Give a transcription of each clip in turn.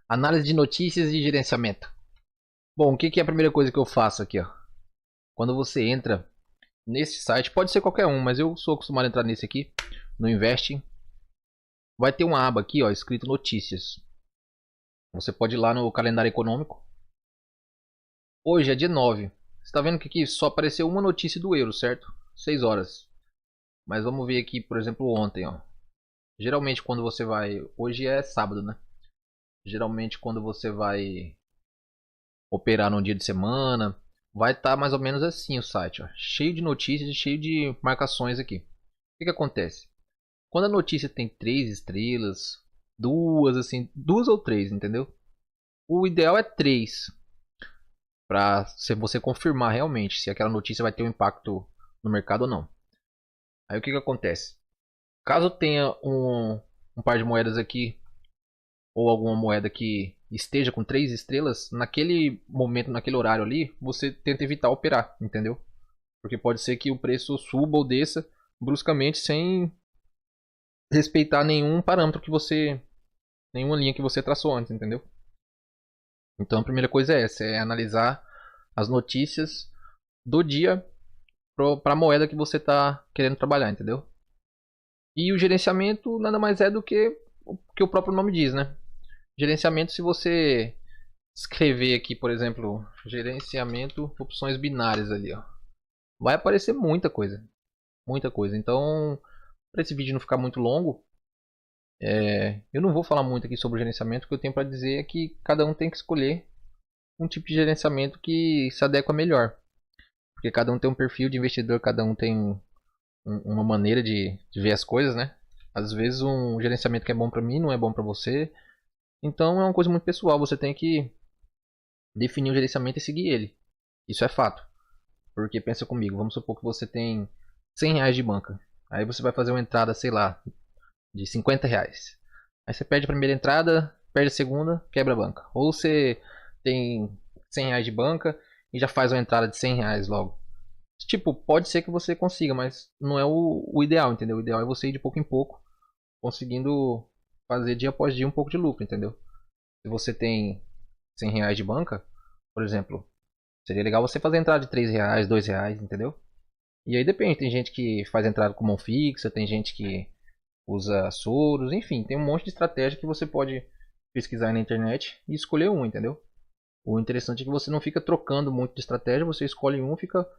Análise de notícias e gerenciamento. Bom, o que que é a primeira coisa que eu faço aqui, ó? Quando você entra nesse site, pode ser qualquer um, mas eu sou acostumado a entrar nesse aqui, no Investing. Vai ter uma aba aqui, ó, escrito notícias. Você pode ir lá no calendário econômico. Hoje é dia 9. Você está vendo que aqui só apareceu uma notícia do euro, certo? 6 horas. Mas vamos ver aqui, por exemplo, ontem, ó. Geralmente quando você vai... Hoje é sábado, né? Geralmente quando você vai operar num dia de semana, vai estar mais ou menos assim o site, ó. Cheio de notícias e cheio de marcações aqui. O que que acontece? Quando a notícia tem 3 estrelas, duas assim, duas ou três, entendeu? O ideal é 3, para você confirmar realmente se aquela notícia vai ter um impacto no mercado ou não. Aí o que que acontece? Caso tenha um par de moedas aqui, ou alguma moeda que esteja com 3 estrelas, naquele momento, naquele horário ali, você tenta evitar operar, entendeu? Porque pode ser que o preço suba ou desça bruscamente sem respeitar nenhum parâmetro que você, nenhuma linha que você traçou antes, entendeu? Então a primeira coisa é essa, é analisar as notícias do dia para a moeda que você está querendo trabalhar, entendeu? E o gerenciamento nada mais é do que o que o próprio nome diz, né? Gerenciamento, se você escrever aqui, por exemplo, gerenciamento, opções binárias ali, ó, vai aparecer muita coisa, muita coisa. Então, para esse vídeo não ficar muito longo, eu não vou falar muito aqui sobre o gerenciamento. O que eu tenho para dizer é que cada um tem que escolher um tipo de gerenciamento que se adequa melhor, porque cada um tem um perfil de investidor, cada um tem uma maneira de ver as coisas, né? Às vezes um gerenciamento que é bom para mim não é bom para você. Então é uma coisa muito pessoal, você tem que definir o gerenciamento e seguir ele. Isso é fato. Porque pensa comigo, vamos supor que você tem 100 reais de banca. Aí você vai fazer uma entrada, sei lá, de 50 reais. Aí você perde a primeira entrada, perde a segunda, quebra a banca. Ou você tem 100 reais de banca e já faz uma entrada de 100 reais logo. Tipo, pode ser que você consiga, mas não é o ideal, entendeu? O ideal é você ir de pouco em pouco, conseguindo fazer dia após dia um pouco de lucro, entendeu? Se você tem 100 reais de banca, por exemplo, seria legal você fazer entrada de 3 reais, 2 reais, entendeu? E aí depende, tem gente que faz entrada com mão fixa, tem gente que usa Soros, enfim, tem um monte de estratégia que você pode pesquisar aí na internet e escolher um, entendeu? O interessante é que você não fica trocando muito de estratégia, você escolhe um, fica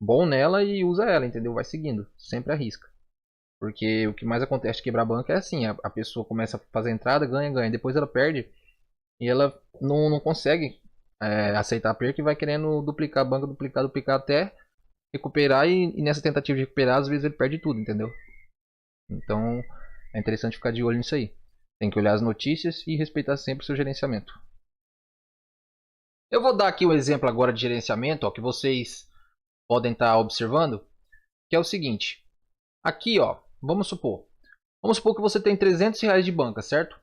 bom nela e usa ela, entendeu? Vai seguindo, sempre arrisca. Porque o que mais acontece de quebrar banca é assim, a pessoa começa a fazer entrada, ganha, ganha, depois ela perde e ela não consegue aceitar a perca e vai querendo duplicar a banca, duplicar, duplicar até recuperar e nessa tentativa de recuperar, às vezes ele perde tudo, entendeu? Então é interessante ficar de olho nisso aí. Tem que olhar as notícias e respeitar sempre o seu gerenciamento. Eu vou dar aqui um exemplo agora de gerenciamento, ó, que vocês podem estar observando, que é o seguinte. Aqui, ó, vamos supor que você tem 300 reais de banca, certo?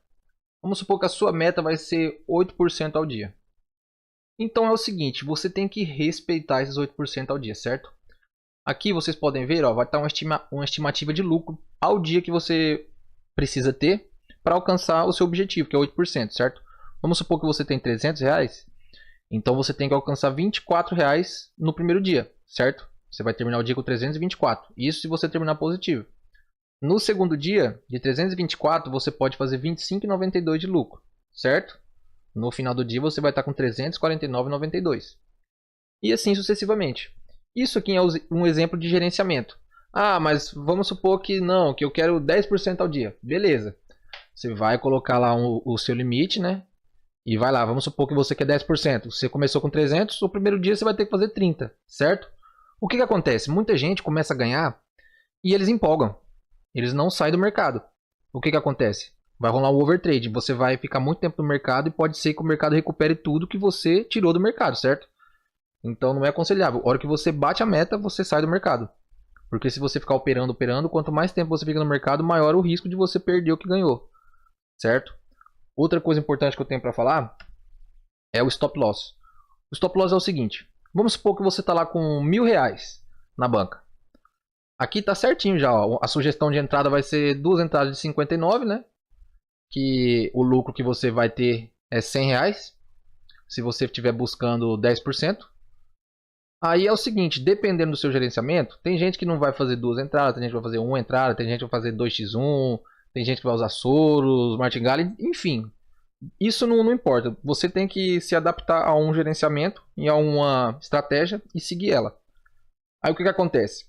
Vamos supor que a sua meta vai ser 8% ao dia. Então é o seguinte, você tem que respeitar esses 8% ao dia, certo? Aqui vocês podem ver, ó, vai estar uma estimativa de lucro ao dia que você precisa ter para alcançar o seu objetivo, que é 8%, certo? Vamos supor que você tem 300 reais, então você tem que alcançar 24 reais no primeiro dia, certo? Você vai terminar o dia com 324, isso se você terminar positivo. No segundo dia, de 324, você pode fazer 25,92 de lucro, certo? No final do dia você vai estar com 349,92. E assim sucessivamente. Isso aqui é um exemplo de gerenciamento. Ah, mas vamos supor que não, que eu quero 10% ao dia. Beleza. Você vai colocar lá o seu limite, né? E vai lá, vamos supor que você quer 10%. Você começou com 300, o primeiro dia você vai ter que fazer 30, certo? O que acontece? Muita gente começa a ganhar e eles empolgam. Eles não saem do mercado. O que acontece? Vai rolar um overtrade. Você vai ficar muito tempo no mercado e pode ser que o mercado recupere tudo que você tirou do mercado, certo? Então não é aconselhável. A hora que você bate a meta, você sai do mercado. Porque se você ficar operando, quanto mais tempo você fica no mercado, maior o risco de você perder o que ganhou, certo? Outra coisa importante que eu tenho para falar é o stop loss. O stop loss é o seguinte. Vamos supor que você está lá com R$ 1.000 na banca. Aqui está certinho já. Ó. A sugestão de entrada vai ser 2 entradas de 59, né? Que o lucro que você vai ter é R$100. Se você estiver buscando 10%. Aí é o seguinte, dependendo do seu gerenciamento, tem gente que não vai fazer 2 entradas, tem gente que vai fazer 1 entrada, tem gente que vai fazer 2x1, tem gente que vai usar Soros, Martingale, enfim. Isso não importa. Você tem que se adaptar a um gerenciamento e a uma estratégia e seguir ela. Aí o que acontece?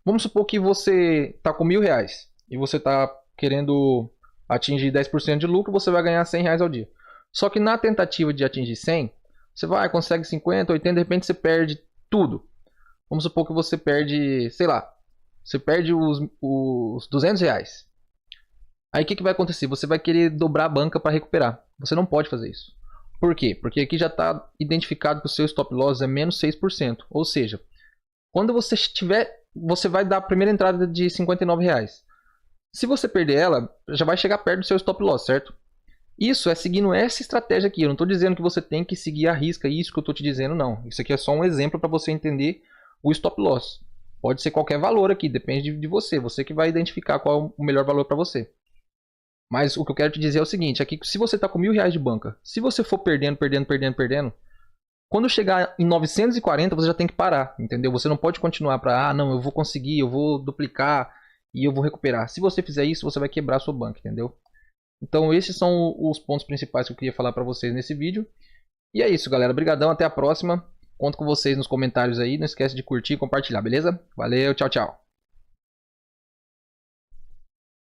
Vamos supor que você está com R$1.000 e você está querendo atingir 10% de lucro, você vai ganhar R$100 ao dia. Só que na tentativa de atingir 100, você consegue 50, 80, de repente você perde tudo. Vamos supor que você perde, sei lá, você perde os R$200. Aí o que vai acontecer? Você vai querer dobrar a banca para recuperar. Você não pode fazer isso. Por quê? Porque aqui já está identificado que o seu stop loss é menos 6%. Ou seja, quando você tiver, você vai dar a primeira entrada de R$59. Se você perder ela, já vai chegar perto do seu stop loss, certo? Isso é seguindo essa estratégia aqui. Eu não estou dizendo que você tem que seguir a risca, isso que eu estou te dizendo, não. Isso aqui é só um exemplo para você entender o stop loss. Pode ser qualquer valor aqui, depende de você. Você que vai identificar qual é o melhor valor para você. Mas o que eu quero te dizer é o seguinte, aqui, se você está com R$1.000 de banca, se você for perdendo, quando chegar em 940 você já tem que parar, entendeu? Você não pode continuar para, não, eu vou conseguir, eu vou duplicar e eu vou recuperar. Se você fizer isso, você vai quebrar a sua banca, entendeu? Então esses são os pontos principais que eu queria falar para vocês nesse vídeo. E é isso, galera. Obrigadão, até a próxima. Conto com vocês nos comentários aí. Não esquece de curtir e compartilhar, beleza? Valeu, tchau, tchau.